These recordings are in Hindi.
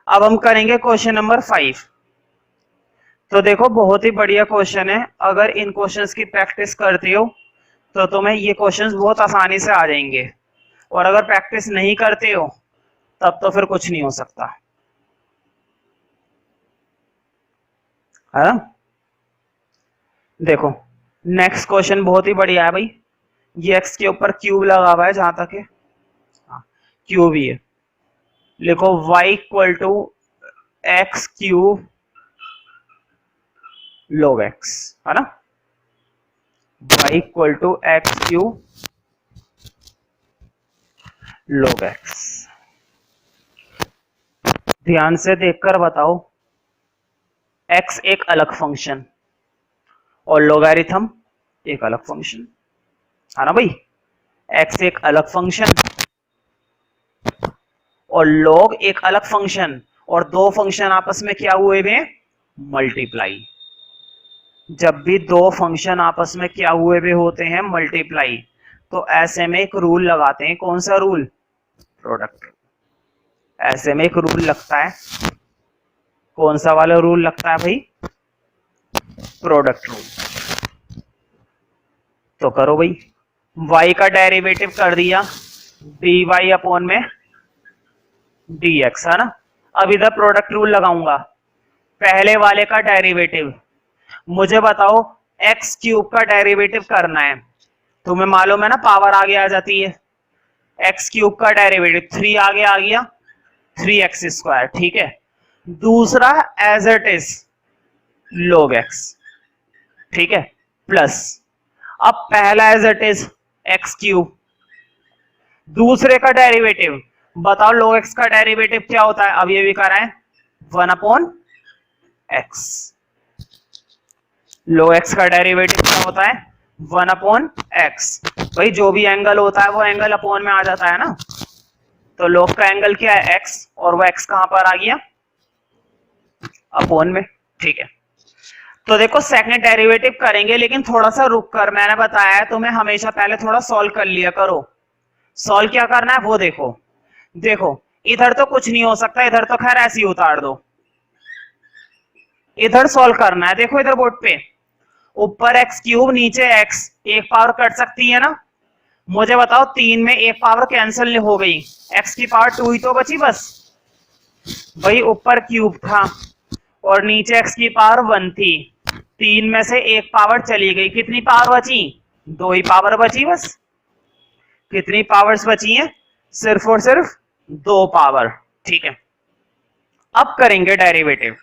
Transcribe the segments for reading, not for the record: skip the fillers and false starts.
अब हम करेंगे क्वेश्चन नंबर 5। तो देखो बहुत ही बढ़िया क्वेश्चन है, अगर इन क्वेश्चंस की प्रैक्टिस करते हो तो तुम्हें ये क्वेश्चंस बहुत आसानी से आ जाएंगे, और अगर प्रैक्टिस नहीं करते हो तब तो फिर कुछ नहीं हो सकता, है ना। देखो नेक्स्ट क्वेश्चन बहुत ही बढ़िया है भाई। ये एक्स के ऊपर क्यूब लगा हुआ है, जहां तक है क्यूब ही है। लिखो y equal to x cube log x, है ना। y equal to x cube log x। ध्यान से देखकर बताओ, x एक अलग फंक्शन और लोगारिथम एक अलग फंक्शन, है ना भाई। x एक अलग फंक्शन और log एक अलग फंक्शन, और दो फंक्शन आपस में क्या हुए हुए, मल्टीप्लाई। जब भी दो फंक्शन आपस में क्या हुए हुए होते हैं, मल्टीप्लाई, तो ऐसे में एक रूल लगाते हैं। कौन सा रूल? प्रोडक्ट। ऐसे में एक रूल लगता है, कौन सा वाला रूल लगता है भाई? Product rule. तो करो भाई, y का डेरिवेटिव कर दिया dy अपॉन में dx, है ना। अब इधर प्रोडक्ट रूल लगाऊंगा, पहले वाले का डेरिवेटिव। मुझे बताओ एक्स क्यूब का डेरिवेटिव करना है, तुम्हें मालूम है ना पावर आगे आ जाती है। एक्स क्यूब का डेरिवेटिव 3 आगे आ गया, 3x स्क्वायर, ठीक है। दूसरा as it is log x, ठीक है, प्लस अब पहला as it is x cube, दूसरे का डेरिवेटिव। बताओ log x का डेरिवेटिव क्या होता है? अब ये भी करा है 1 अपॉन एक्स। log x का डेरिवेटिव क्या होता है? 1 अपॉन एक्स। भाई जो भी एंगल होता है वो एंगल अपॉन में आ जाता है ना। तो log का एंगल क्या है? x, और वो x कहां पर आ गया? अपॉन में, ठीक है। तो देखो सेकंड डेरिवेटिव करेंगे, लेकिन थोड़ा सा रुक कर, मैंने बताया है तुम्हें हमेशा पहले थोड़ा सॉल्व कर लिया करो। सॉल्व क्या करना है वो देखो। देखो इधर तो कुछ नहीं हो सकता, इधर तो खैर ऐसे ही उतार दो। इधर सॉल्व करना है, देखो इधर बोर्ड पे ऊपर एक्स क्यूब नीचे एक्स, एक पावर कट सकती है ना। मुझे बताओ 3 में एक पावर कैंसिल हो गई, एक्स की पावर 2 ही तो बची बस। भाई ऊपर क्यूब था और नीचे एक्स की पावर 1 थी, 3 में से एक पावर चली गई, कितनी पावर बची? 2 ही पावर बची बस। कितनी पावर्स बची हैं? सिर्फ और सिर्फ 2 पावर, ठीक है। अब करेंगे डेरिवेटिव,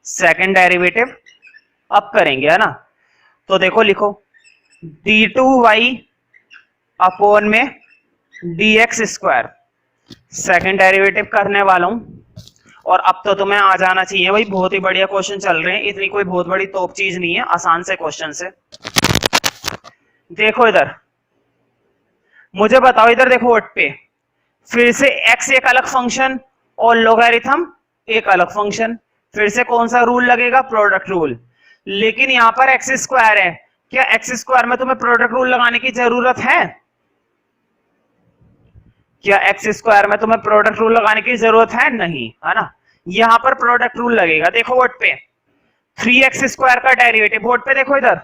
सेकंड डेरिवेटिव अब करेंगे, है ना। तो देखो लिखो d2y अपॉन में dx स्क्वायर, सेकंड डेरिवेटिव करने वाला हूं। और अब तो तुम्हें आ जाना चाहिए भाई, बहुत ही बढ़िया क्वेश्चन चल रहे हैं, इतनी कोई बहुत बड़ी तोप चीज नहीं है, आसान से क्वेश्चन से। देखो इधर मुझे बताओ, इधर देखो वर्ड पे फिर से x एक अलग फंक्शन और लोगारिथम एक अलग फंक्शन, फिर से कौन सा रूल लगेगा? Product rule. लेकिन यहां पर एक्स स्क्वायर है, क्या एक्स स्क्वायर में तुम्हें प्रोडक्ट रूल लगाने की जरूरत है? क्या एक्स स्क्वायर में तुम्हें प्रोडक्ट रूल लगाने की जरूरत है? नहीं, है ना। यहां पर प्रोडक्ट रूल लगेगा। देखो बोर्ड पे 3x स्क्वायर का डेरिवेटिव, बोर्ड पे देखो इधर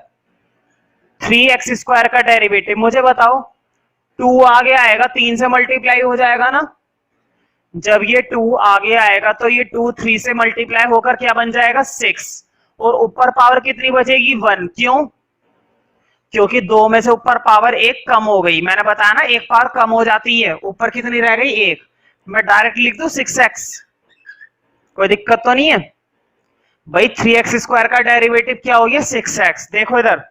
3x स्क्वायर का डेरिवेटिव, मुझे बताओ 2 आगे आएगा, 3 से मल्टीप्लाई हो जाएगा ना। जब ये 2 आगे आएगा तो ये 2 3 से मल्टीप्लाई होकर क्या बन जाएगा? 6, और ऊपर पावर कितनी बचेगी? 1। क्यों? क्योंकि 2 में से ऊपर पावर 1 कम हो गई, मैंने बताया ना एक पावर कम हो जाती है, ऊपर कितनी रह गई? 1। मैं डायरेक्ट लिख दूं 6x, कोई दिक्कत तो नहीं है भाई। 3x स्क्वायर का डेरिवेटिव क्या हो गया? 6x। देखो इधर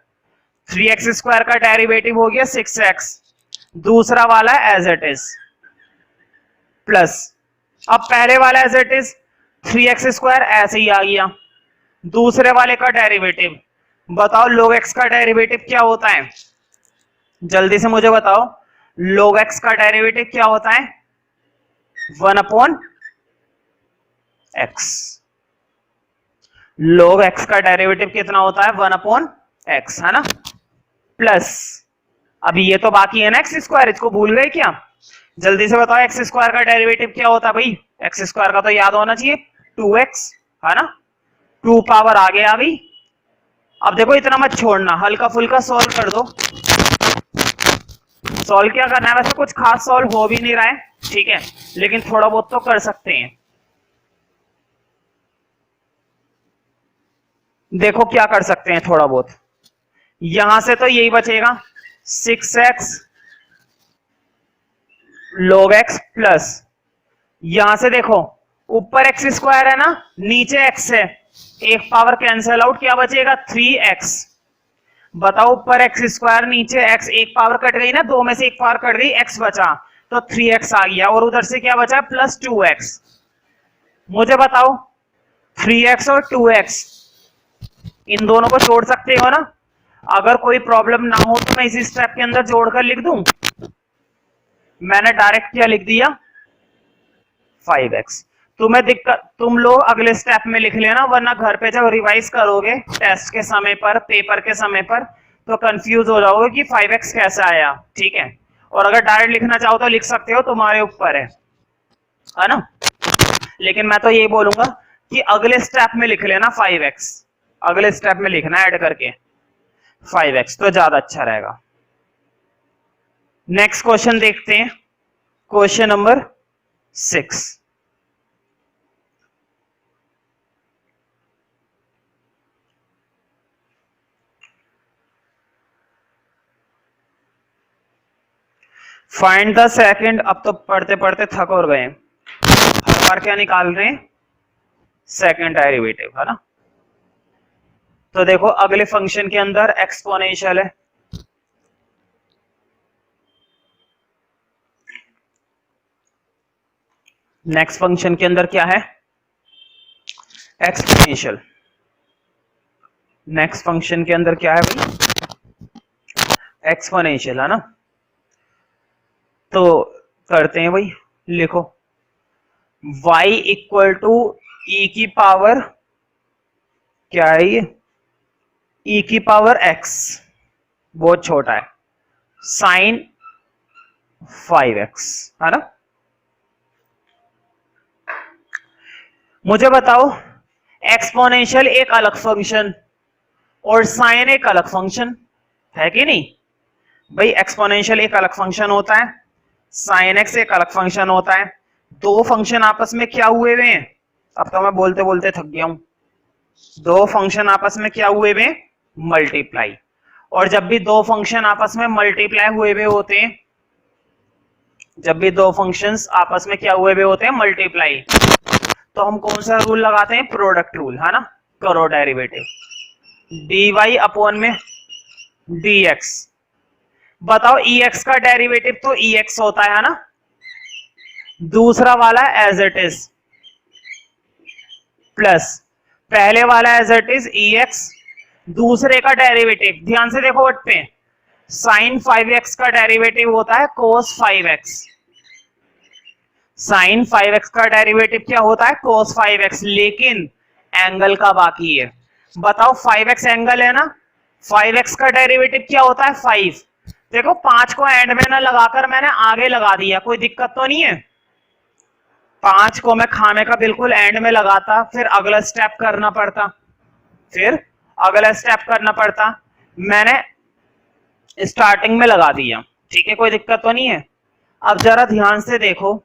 3x स्क्वायर का डेरिवेटिव हो गया 6x, दूसरा वाला एज इट इज, प्लस अब पहले वाला as it is 3x square ऐसे ही आ गया। दूसरे वाले का डेरिवेटिव बताओ, log x का डेरिवेटिव क्या होता है? जल्दी से मुझे बताओ, log x का डेरिवेटिव क्या होता है? 1 अपॉन x। log x का डेरिवेटिव कितना होता है? 1 अपॉन x, है ना। प्लस अभी ये तो बाकी है ना एक्स स्क्वायर, इसको भूल गए क्या? जल्दी से बताओ एक्स स्क्वायर का डेरिवेटिव क्या होता है भाई? एक्स स्क्वायर का तो याद होना चाहिए 2x, है ना, 2 पावर आगे आ गई। अब देखो इतना मत छोड़ना, हल्का फुल्का सॉल्व कर दो। सॉल्व क्या करना है, वैसे कुछ खास सॉल्व हो भी नहीं रहा है, ठीक है, लेकिन थोड़ा बहुत तो कर सकते हैं। देखो क्या कर सकते हैं थोड़ा बहुत, यहां से तो यही बचेगा 6x log x प्लस, यहां से देखो ऊपर एक्स स्क्वायर है ना, नीचे x है, एक पावर कैंसिल आउट, क्या बचेगा 3x। बताओ ऊपर एक्स स्क्वायर नीचे x, एक पावर कट गई ना, दो में से एक पावर कट गई, x बचा तो 3x आ गया, और उधर से क्या बचा प्लस 2x। मुझे बताओ 3x और 2x इन दोनों को जोड़ सकते हो ना? अगर कोई प्रॉब्लम ना हो तो मैं इसी स्टेप के अंदर जोड़कर लिख दूं। मैंने डायरेक्ट क्या लिख दिया 5x। तुम्हें दिक्कत, तुम लोग अगले स्टेप में लिख लेना, वरना घर पे जब रिवाइज करोगे टेस्ट के समय पर, पेपर के समय पर, तो कंफ्यूज हो जाओगे कि 5x कैसे आया, ठीक है। और अगर डायरेक्ट लिखना चाहो तो लिख सकते हो, तुम्हारे ऊपर है ना। लेकिन मैं तो यही बोलूंगा कि अगले स्टेप में लिख लेना 5x, अगले स्टेप में लिखना ऐड करके 5x, तो ज्यादा अच्छा रहेगा। नेक्स्ट क्वेश्चन देखते हैं, question number 6। Find the second, अब तो पढ़ते पढ़ते थक और गए, हर बार क्या निकाल रहे हैं सेकंड डेरिवेटिव, है ना। तो देखो अगले फंक्शन के अंदर एक्सपोनेंशियल है, नेक्स्ट फंक्शन के अंदर क्या है एक्सपोनेंशियल, नेक्स्ट फंक्शन के अंदर क्या है भाई एक्सपोनेंशियल, है ना। तो करते हैं भाई, लिखो y इक्वल टू ई की पावर क्या है ये, e की पावर x, बहुत छोटा है, साइन 5x, है ना। मुझे बताओ एक्सपोनेंशियल एक अलग फंक्शन और साइन एक अलग फंक्शन है कि नहीं भाई। एक्सपोनेंशियल एक अलग फंक्शन होता है, साइन एक्स एक अलग फंक्शन होता है, दो फंक्शन आपस में क्या हुए हुए हैं, अब तो मैं बोलते बोलते थक गया हूं, दो फंक्शन आपस में क्या हुए हुए मल्टीप्लाई। और जब भी दो फंक्शन आपस में मल्टीप्लाई हुए हुए होते हैं, जब भी दो फंक्शंस आपस में क्या हुए हुए होते हैं मल्टीप्लाई, तो हम कौन सा रूल लगाते हैं प्रोडक्ट रूल, है ना। करो डेरिवेटिव dy अपॉन में dx। बताओ ex का डेरिवेटिव तो ex होता है ना, दूसरा वाला एज इट इज प्लस पहले वाला एज इट इज ex, दूसरे का डेरिवेटिव ध्यान से देखो वट पे, साइन 5x का डेरिवेटिव होता है cos 5x, साइन 5x का डेरिवेटिव क्या होता है cos 5x, लेकिन एंगल का बाकी है। बताओ 5x एंगल है ना, 5x का डेरिवेटिव क्या होता है 5। देखो 5 को एंड में ना लगाकर मैंने आगे लगा दिया, कोई दिक्कत तो नहीं है। 5 को मैं खामे का बिल्कुल एंड में लगाता, फिर अगला स्टेप करना पड़ता, फिर अगला स्टेप करना पड़ता, मैंने स्टार्टिंग में लगा दिया, ठीक है, कोई दिक्कत तो नहीं है। अब जरा ध्यान से देखो,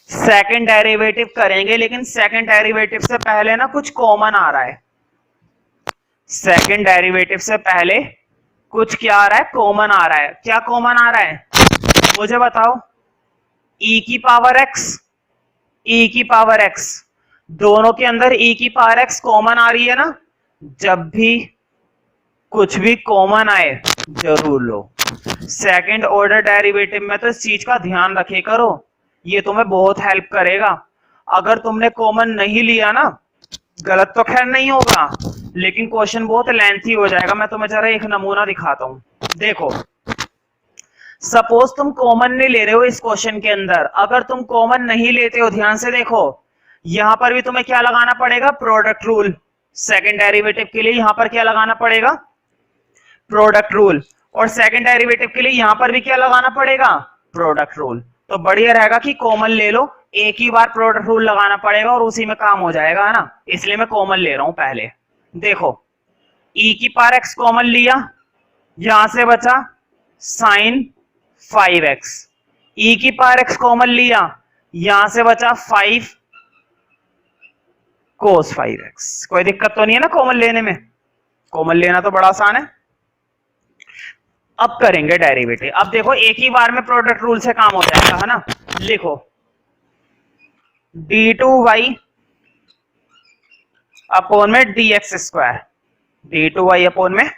सेकंड डेरिवेटिव करेंगे, लेकिन सेकंड डेरिवेटिव से पहले ना कुछ कॉमन आ रहा है, सेकंड डेरिवेटिव से पहले कुछ क्या आ रहा है कॉमन आ रहा है। क्या कॉमन आ रहा है मुझे बताओ, e की पावर x, e की पावर x, दोनों के अंदर e की पावर x कॉमन आ रही है ना। जब भी कुछ भी कॉमन आए जरूर लो। सेकंड ऑर्डर डेरिवेटिव में तो इस चीज का ध्यान रखे करो, ये तुम्हें बहुत हेल्प करेगा। अगर तुमने कॉमन नहीं लिया ना, गलत तो खैर नहीं होगा, लेकिन क्वेश्चन बहुत लेंथी हो जाएगा। मैं तुम्हें जरा एक नमूना दिखाता हूं, देखो सपोज तुम कॉमन नहीं ले रहे हो इस क्वेश्चन के अंदर, अगर तुम कॉमन नहीं लेते हो ध्यान से देखो, यहां पर भी तुम्हें क्या लगाना पड़ेगा प्रोडक्ट रूल, सेकंड डेरिवेटिव के लिए यहां पर क्या लगाना पड़ेगा प्रोडक्ट रूल, और सेकंड डेरिवेटिव के लिए यहां पर भी क्या लगाना पड़ेगा प्रोडक्ट रूल। तो बढ़िया रहेगा कि कॉमन ले लो, एक ही बार प्रोडक्ट रूल लगाना पड़ेगा और उसी में काम हो जाएगा, है ना, इसलिए मैं कॉमन ले रहा हूं पहले। देखो e की पावर x कॉमन लिया, यहां से बचा साइन 5x, e की पावर x कॉमन लिया, यहां से बचा 5 cos 5x। कोई दिक्कत तो नहीं है ना कॉमन लेने में? कॉमन लेना तो बड़ा आसान है। अब करेंगे डेरिवेटिव। अब देखो एक ही बार में प्रोडक्ट रूल से काम हो जाएगा, है ना। लिखो d2y अपोन में dx स्क्वायर, d2y अपोन में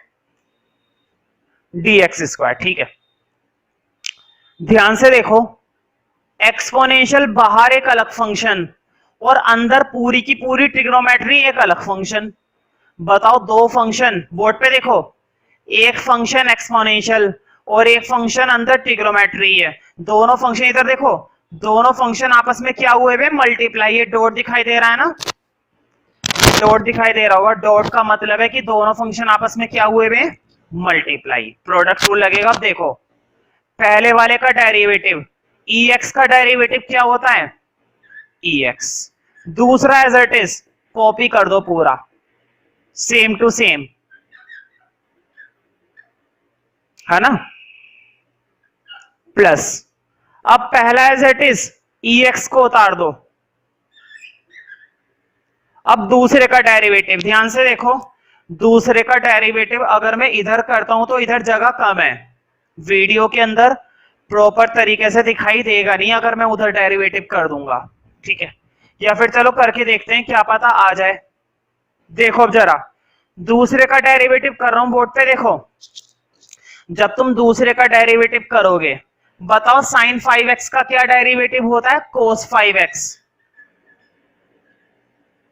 dx स्क्वायर, ठीक है। ध्यान से देखो, एक्सपोनेंशियल बाहर एक अलग फंक्शन और अंदर पूरी की पूरी ट्रिग्नोमेट्री एक अलग फंक्शन। बताओ दो फंक्शन, बोर्ड पे देखो, एक फंक्शन एक्सपोनेंशियल और एक फंक्शन अंदर ट्रिग्नोमेट्री है। दोनों फंक्शन इधर देखो, दोनों फंक्शन आपस में क्या हुए हुए? मल्टीप्लाई। ये डॉट दिखाई दे रहा है ना, डॉट दिखाई दे रहा होगा। डॉट का मतलब है कि दोनों फंक्शन आपस में क्या हुए हुए? मल्टीप्लाई। प्रोडक्ट रूल लगेगा। अब देखो पहले वाले का डेरिवेटिव ex का डेरिवेटिव क्या होता है? ex। दूसरा एज इट इज कॉपी कर दो पूरा, सेम टू सेम, है ना, प्लस। अब पहला एज इट इज ex को उतार दो। अब दूसरे का डेरिवेटिव ध्यान से देखो, दूसरे का डेरिवेटिव अगर मैं इधर करता हूं तो इधर जगह कम है, वीडियो के अंदर प्रॉपर तरीके से दिखाई देगा नहीं अगर मैं उधर डेरिवेटिव कर दूंगा, ठीक है। या फिर चलो करके देखते हैं, क्या पता आ जाए। देखो अब जरा दूसरे का डेरिवेटिव कर रहा हूं, बोर्ड पे देखो। जब तुम दूसरे का डेरिवेटिव करोगे, बताओ साइन 5x का क्या डेरिवेटिव होता है? cos 5x,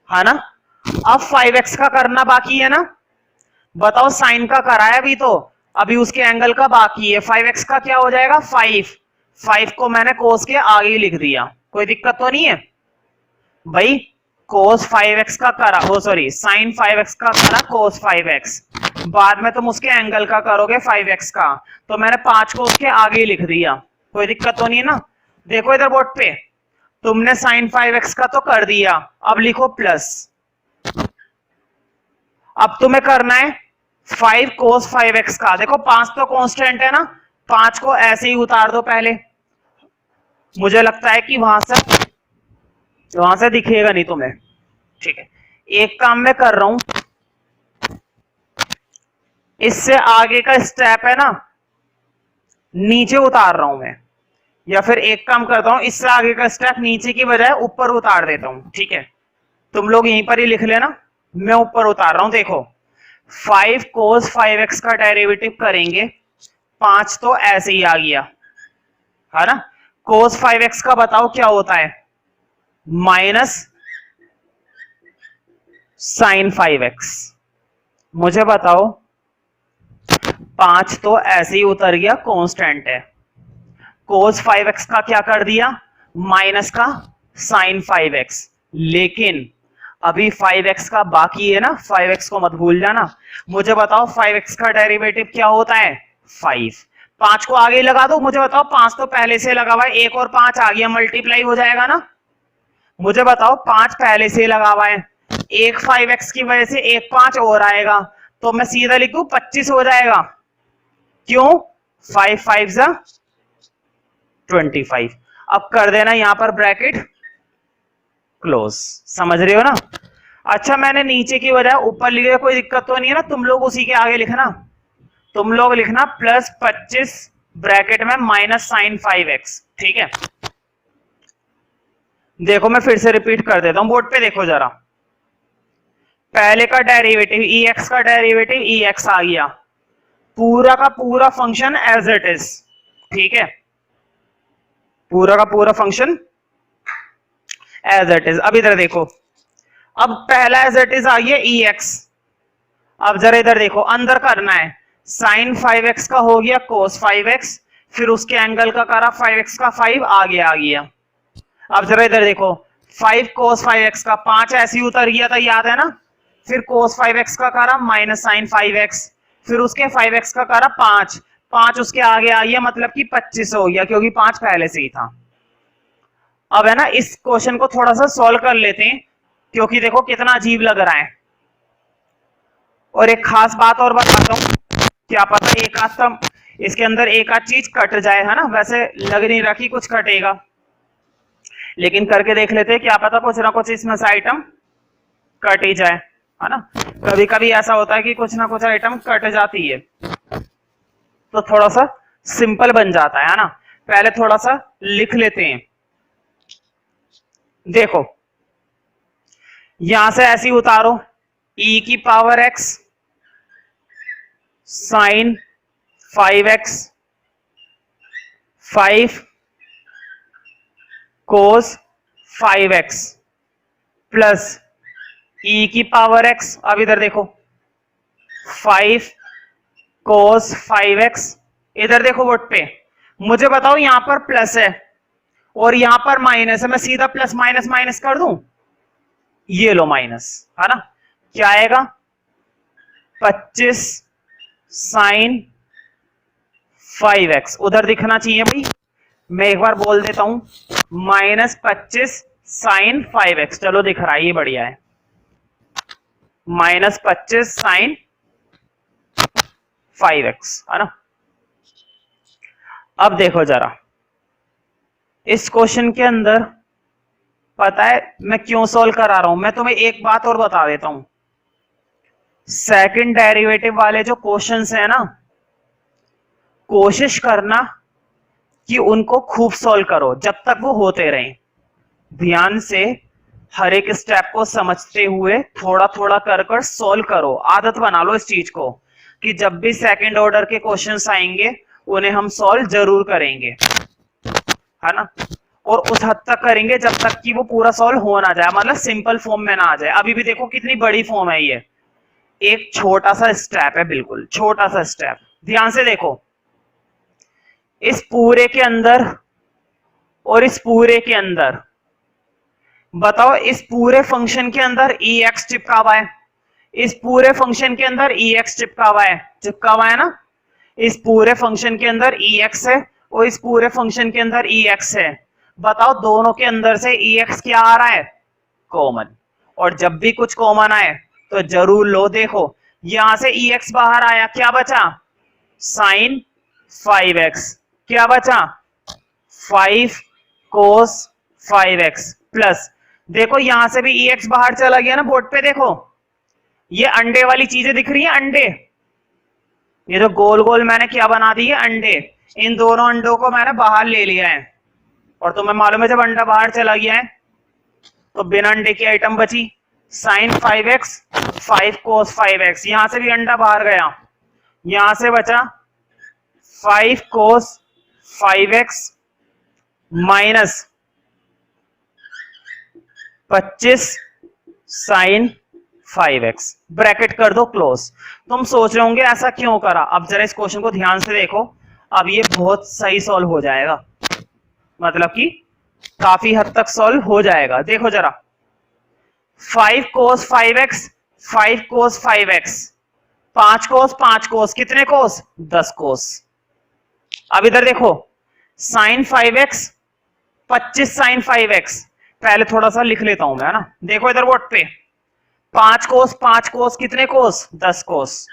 है ना। अब 5x का करना बाकी है ना। बताओ साइन का कराया अभी, तो अभी उसके एंगल का बाकी है। 5x का क्या हो जाएगा? 5 को मैंने cos के आगे ही लिख दिया, कोई दिक्कत तो नहीं है भाई। cos 5x का करा, ओ सॉरी साइन 5x का करा cos 5x, बाद में तुम उसके एंगल का करोगे 5x का, तो मैंने 5 को उसके आगे ही लिख दिया, कोई दिक्कत तो नहीं है ना। देखो इधर बोर्ड पे, तुमने साइन 5x का तो कर दिया, अब लिखो प्लस। अब तुम्हें करना है 5 cos 5x का। देखो 5 तो कांस्टेंट है ना, 5 को ऐसे ही उतार दो पहले। मुझे लगता है कि वहां से दिखेगा नहीं तुम्हें, ठीक है। एक काम मैं कर रहा हूं, इससे आगे का स्टेप है ना नीचे उतार रहा हूं मैं, या फिर एक काम करता हूं, इससे आगे का स्टेप नीचे की बजाय ऊपर उतार देता हूं, ठीक है। तुम लोग यहीं पर ही लिख लेना, मैं ऊपर उतार रहा हूं। देखो 5 cos 5x का डेरिवेटिव करेंगे, 5 तो ऐसे ही आ गया, है ना। cos 5x का बताओ क्या होता है? Minus sine 5x। मुझे बताओ, 5 तो ऐसे ही उतर गया, कांस्टेंट है। cos 5x का क्या कर दिया? माइनस का साइन 5x। लेकिन अभी 5x का बाकी है ना, 5x को मत भूल जाना। मुझे बताओ 5x का डेरिवेटिव क्या होता है? 5। 5 को आगे लगा दो। मुझे बताओ 5 तो पहले से लगा हुआ है, 1 और 5 आ गया, मल्टीप्लाई हो जाएगा ना। मुझे बताओ 5 पहले से लगा हुआ है, एक 5x की वजह से एक 5 और आएगा, तो मैं सीधा लिख दूं 25 हो जाएगा। क्यों? 5 5 जा 25। अब कर देना यहां पर ब्रैकेट क्लोज, समझ रहे हो ना। अच्छा मैंने नीचे की बजाय ऊपर लिखे, कोई दिक्कत तो नहीं है ना। तुम लोग उसी के आगे लिखना, तुम लोग लिखना प्लस 25 ब्रैकेट में माइनस साइन 5x, ठीक है। देखो मैं फिर से रिपीट कर देता हूं, बोर्ड पे देखो जरा। पहले का डेरिवेटिव ex का डेरिवेटिव ex आ गया, पूरा का पूरा फंक्शन एज इट इज, ठीक है, पूरा का पूरा फंक्शन एज इट इज। अब इधर देखो, अब पहला एज इट इज आ गया ex। अब जरा इधर देखो, अंदर करना है, साइन 5x का हो गया cos 5x, फिर उसके एंगल का करा 5x का 5 आगे आ गया। अब जरा इधर देखो, 5 cos 5x का 5 ऐसे ही उतर गया था, याद है ना। फिर cos 5x का करा माइनस साइन 5x, फिर उसके 5x का करा 5 उसके आगे आ गया, मतलब कि 25 हो गया, क्योंकि 5 पहले से ही था। अब है ना इस क्वेश्चन को थोड़ा सा सॉल्व कर लेते हैं, क्योंकि देखो कितना अजीब लग रहा है। और एक खास बात और बताता हूँ, क्या पता एक आध इसके अंदर एक आध चीज कट जाए, है ना। वैसे लग नहीं रहा कि कुछ कटेगा, लेकिन करके देख लेते हैं, क्या पता कुछ ना कुछ इसमें से आइटम कट ही जाए, है ना। कभी कभी ऐसा होता है कि कुछ ना कुछ आइटम कट जाती है, तो थोड़ा सा सिंपल बन जाता है ना। पहले थोड़ा सा लिख लेते हैं। देखो यहां से ऐसी उतारो, e की पावर x साइन 5x 5 कोस 5x प्लस e की पावर x, अब इधर देखो 5 कोस 5x, इधर देखो बोर्ड पे। मुझे बताओ यहां पर प्लस है और यहां पर माइनस है, मैं सीधा प्लस माइनस माइनस कर दूं, ये लो माइनस, है ना। क्या आएगा 25 साइन 5x, उधर दिखना चाहिए भाई, मैं एक बार बोल देता हूं -25 साइन 5x, चलो दिख रहा है, ये बढ़िया है, -25 साइन 5x, है ना। अब देखो जरा इस क्वेश्चन के अंदर, पता है मैं क्यों सॉल्व करा रहा हूं, मैं तुम्हें एक बात और बता देता हूं। सेकंड डेरिवेटिव वाले जो क्वेश्चंस है ना, कोशिश करना कि उनको खूब सॉल्व करो जब तक वो होते रहें। ध्यान से हर एक स्टेप को समझते हुए थोड़ा थोड़ा कर कर सॉल्व करो। आदत बना लो इस चीज को कि जब भी सेकंड ऑर्डर के क्वेश्चंस आएंगे उन्हें हम सॉल्व जरूर करेंगे, है ना। और उस हद तक करेंगे जब तक कि वो पूरा सॉल्व हो ना जाए, मतलब सिंपल फॉर्म में ना आ जाए। अभी भी देखो कितनी बड़ी फॉर्म है ये, एक छोटा सा स्टेप है, बिल्कुल छोटा सा स्टेप। ध्यान से देखो इस पूरे के अंदर और इस पूरे के अंदर, बताओ इस पूरे फंक्शन के अंदर ex चिपका हुआ है, इस पूरे फंक्शन के अंदर ex चिपका हुआ है ना। इस पूरे फंक्शन के अंदर ex है और इस पूरे फंक्शन के अंदर ex है। बताओ दोनों के अंदर से ex क्या आ रहा है, कॉमन। और जब भी कुछ कॉमन आए तो जरूर लो। देखो यहां से ex बाहर आया, क्या बचा साइन 5x, क्या बचा 5 कोस 5x प्लस, देखो यहां से भी ex बाहर चला गया ना बोर्ड पे। देखो ये अंडे वाली चीजें दिख रही है, अंडे, ये जो गोल गोल मैंने क्या बना दी है अंडे, इन दोनों अंडों को मैंने बाहर ले लिया है। और तुम्हें मालूम है जब अंडा बाहर चला गया है तो बिना अंडे की आइटम बची साइन 5x 5 कोस 5x, यहां से भी अंडा बाहर गया, यहां से बचा 5 कोस 5x minus 25 sign 5x, bracket कर दो क्लोज। तुम सोच रहे होंगे ऐसा क्यों करा, अब जरा इस क्वेश्चन को ध्यान से देखो, अब ये बहुत सही सॉल्व हो जाएगा, मतलब कि काफी हद तक सॉल्व हो जाएगा। देखो जरा 5 कोस 5x 5 कोस 5x, 5 कोस कितने कोस 10 कोस। अब इधर देखो साइन 5x 25 साइन 5x, पहले थोड़ा सा लिख लेता हूं मैं, है ना। देखो इधर बोर्ड पे 5 कोस कितने कोस 10 कोस,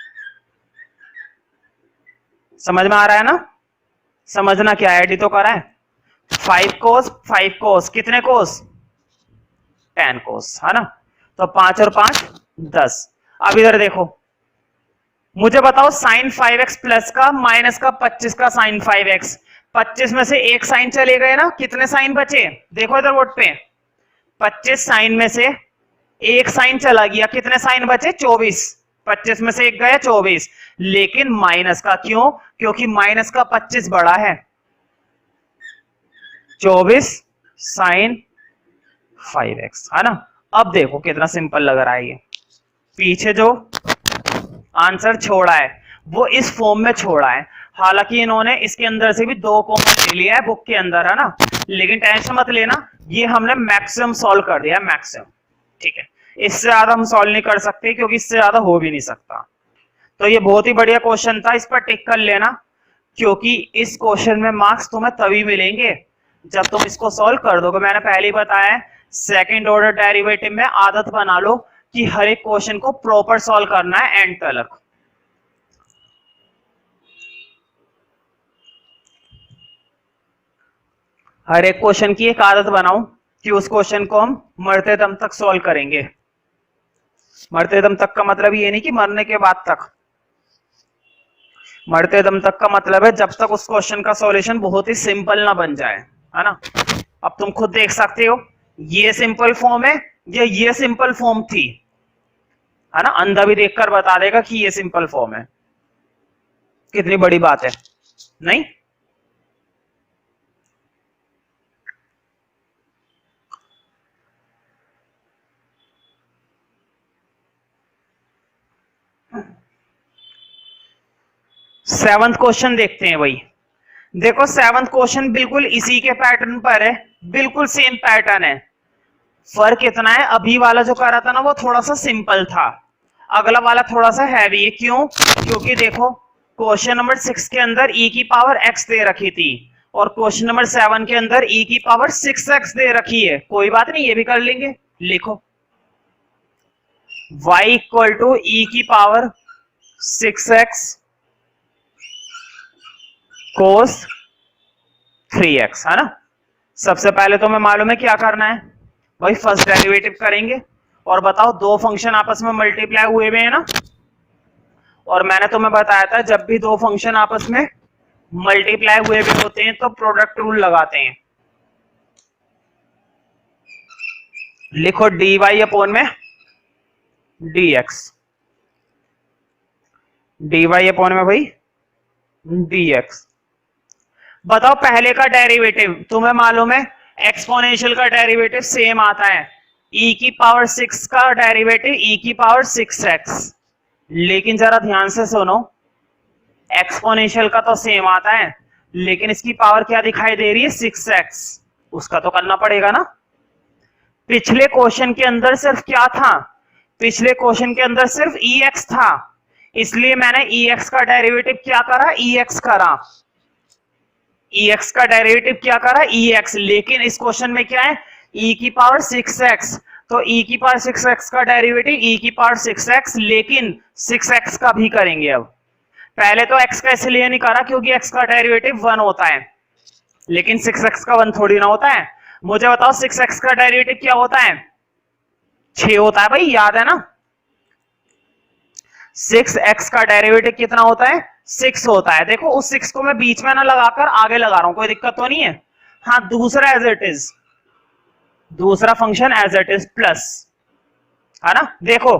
समझ में आ रहा है ना। समझना क्या है, डी तो करा है। 5 कोस कितने कोस 10 कोस, है ना। तो 5 और 5 10। अब इधर देखो मुझे बताओ साइन 5x प्लस का माइनस का 25 का साइन 5x, 25 में से एक साइन चले गए ना, कितने साइन बचे, देखो इधर बोर्ड पे 25 साइन में से एक साइन चला गया, कितने साइन बचे 24, 25 में से एक गया 24, लेकिन माइनस का क्यों, क्योंकि माइनस का 25 बड़ा है, 24 साइन 5x, है ना। अब देखो कितना सिंपल लग रहा है ये, पीछे जो आंसर छोड़ा है वो इस फॉर्म में छोड़ा है। हालांकि इन्होंने इसके अंदर से भी 2 कॉमन ले लिया है बुक के अंदर, है ना, लेकिन टेंशन मत लेना, ये हमने मैक्सिमम सॉल्व कर दिया, मैक्सिमम, ठीक है। इससे ज्यादा हम सॉल्व नहीं कर सकते क्योंकि इससे ज्यादा हो भी नहीं सकता। तो ये बहुत ही बढ़िया क्वेश्चन था, इस पर टिक कर लेना, क्योंकि इस क्वेश्चन में मार्क्स तुम्हें तभी मिलेंगे जब तुम इसको सॉल्व कर दोगे, मैंने पहले ही बताया है, सेकंड ऑर्डर डेरिवेटिव में आदत बना लो कि हर एक क्वेश्चन को प्रॉपर सॉल्व करना है एंड तक। हर एक क्वेश्चन की एक आदत बनाओ कि उस क्वेश्चन को हम मरते दम तक सॉल्व करेंगे। मरते दम तक का मतलब ये नहीं कि मरने के बाद तक, मरते दम तक का मतलब है जब तक उस क्वेश्चन का सॉल्यूशन बहुत ही सिंपल ना बन जाए, है ना। अब तुम खुद देख सकते हो ये सिंपल फॉर्म है या ये सिंपल फॉर्म थी, है ना। अंधा भी देखकर बता देगा कि ये सिंपल फॉर्म है। कितनी बड़ी बात है, नहीं। सेवंथ क्वेश्चन देखते हैं भाई। देखो सेवंथ क्वेश्चन बिल्कुल इसी के पैटर्न पर है, बिल्कुल सेम पैटर्न है। फर्क इतना है, अभी वाला जो कर रहा था ना वो थोड़ा सा सिंपल था, अगला वाला थोड़ा सा हैवी है। क्यों? क्योंकि देखो क्वेश्चन नंबर 6 के अंदर e की पावर x दे रखी थी और क्वेश्चन नंबर 7 के अंदर e की पावर 6x दे रखी है। कोई बात नहीं, ये भी कर लेंगे। लिखो y इक्वल टू e की पावर 6x cos 3x, है ना। सबसे पहले तो हमें मालूम है क्या करना है भाई, फर्स्ट डेरिवेटिव करेंगे। और बताओ दो फंक्शन आपस में मल्टीप्लाई हुए हैं ना, और मैंने तुम्हें बताया था जब भी दो फंक्शन आपस में मल्टीप्लाई हुए होते हैं तो प्रोडक्ट रूल लगाते हैं। लिखो dy अपॉन में dx, dy अपॉन में भाई dx। बताओ पहले का डेरिवेटिव तुम्हें मालूम है, एक्सपोनेंशियल का डेरिवेटिव सेम आता है, e की पावर 6 का डेरिवेटिव e की पावर 6x। लेकिन जरा ध्यान से सुनो, एक्सपोनेंशियल का तो सेम आता है लेकिन इसकी पावर क्या दिखाई दे रही है, 6x। उसका तो करना पड़ेगा ना। पिछले क्वेश्चन के अंदर सिर्फ क्या था, पिछले क्वेश्चन के अंदर सिर्फ ex था, इसलिए मैंने ex का डेरिवेटिव क्या करा, ex करा। ex का डेरिवेटिव क्या करा, ex। लेकिन इस क्वेश्चन में क्या है, e की पावर 6x, तो e की पावर 6x का डेरिवेटिव e की पावर 6x, लेकिन 6x का भी करेंगे। अब पहले तो x का इसलिए नहीं करा क्योंकि x का डेरिवेटिव 1 होता है, लेकिन 6x का 1 थोड़ी ना होता है। मुझे बताओ 6x का डेरिवेटिव क्या होता है, 6 होता है भाई, याद है ना। 6x का डेरिवेटिव कितना होता है, 6 होता है। देखो उस 6 को मैं बीच में ना लगाकर आगे लगा रहा हूं, कोई दिक्कत तो नहीं है। हाँ, दूसरा एज इट इज, दूसरा function as it is plus, है ना। देखो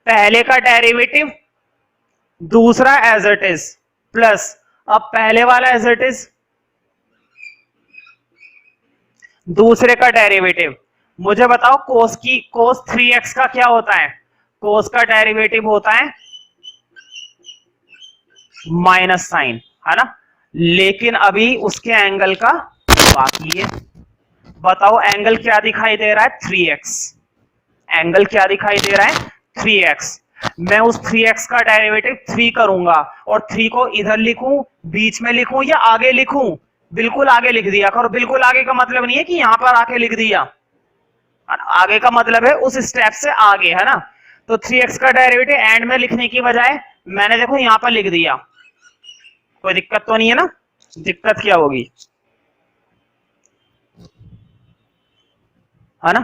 पहले का डेरिवेटिव, दूसरा एज इट इज प्लस, अब पहले वाला एज इट इज, दूसरे का डेरिवेटिव। मुझे बताओ कोस 3x का क्या होता है, कोस का डेरिवेटिव होता है माइनस साइन, है ना। लेकिन अभी उसके एंगल का बाकी है। बताओ एंगल क्या दिखाई दे रहा है, 3x। एंगल क्या दिखाई दे रहा है, 3x। मैं उस 3x का डेरिवेटिव 3 करूंगा और 3 को इधर लिखूं, बीच में लिखूं या आगे लिखूं, बिल्कुल आगे लिख दिया करो। बिल्कुल आगे का मतलब नहीं है कि यहां पर आके लिख दिया, आगे का मतलब है उस स्टेप से आगे, है ना। तो 3x का डेरिवेटिव एंड में लिखने की बजाय मैंने देखो यहां पर लिख दिया, कोई दिक्कत तो नहीं है ना। दिक्कत क्या होगी, है ना।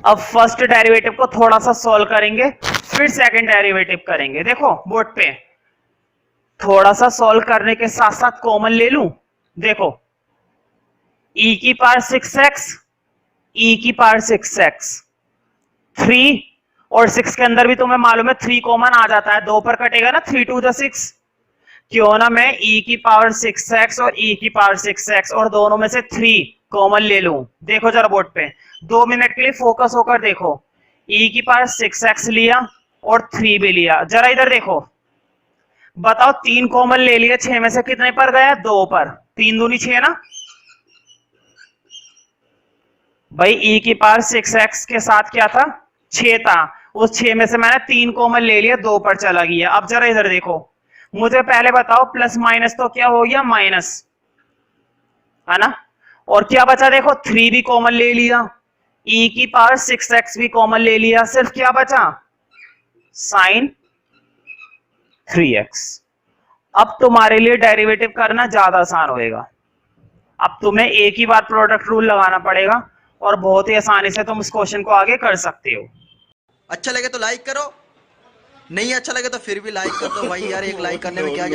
अब फर्स्ट डेरिवेटिव को थोड़ा सा सॉल्व करेंगे, फिर सेकंड डेरिवेटिव करेंगे। देखो बोर्ड पे थोड़ा सा सॉल्व करने के साथ साथ कॉमन ले लूं। देखो e की पावर 6x, e की पावर 6x, 3 और 6 के अंदर भी तुम्हें मालूम है 3 कॉमन आ जाता है, 2 पर कटेगा ना, 3 2 6। क्यों ना मैं e की पावर 6x और e की पावर 6x और दोनों में से 3 कॉमन ले लूं। देखो जरा बोर्ड पे 2 मिनट के लिए फोकस होकर देखो, e की पावर 6x लिया और 3 भी लिया। जरा इधर देखो, बताओ 3 कॉमन ले लिया, 6 में से कितने पर गया, 2 पर। 3 दूनी 6 ना भाई। e की पावर 6x के साथ क्या था, 6 था, उस 6 में से मैंने 3 कॉमन ले लिया, 2 पर चला गया। अब जरा इधर देखो, मुझे पहले बताओ प्लस माइनस तो क्या हो गया, माइनस, है ना। और क्या बचा देखो, 3 भी कॉमन ले लिया, e की पावर 6x भी कॉमन ले लिया, सिर्फ क्या बचा, साइन 3x। अब तुम्हारे लिए डेरिवेटिव करना ज्यादा आसान होएगा। अब तुम्हें एक ही बार प्रोडक्ट रूल लगाना पड़ेगा और बहुत ही आसानी से तुम इस क्वेश्चन को आगे कर सकते हो। अच्छा लगे तो लाइक करो, नहीं अच्छा लगे तो फिर भी लाइक कर दो भाई यार, एक लाइक करने में क्या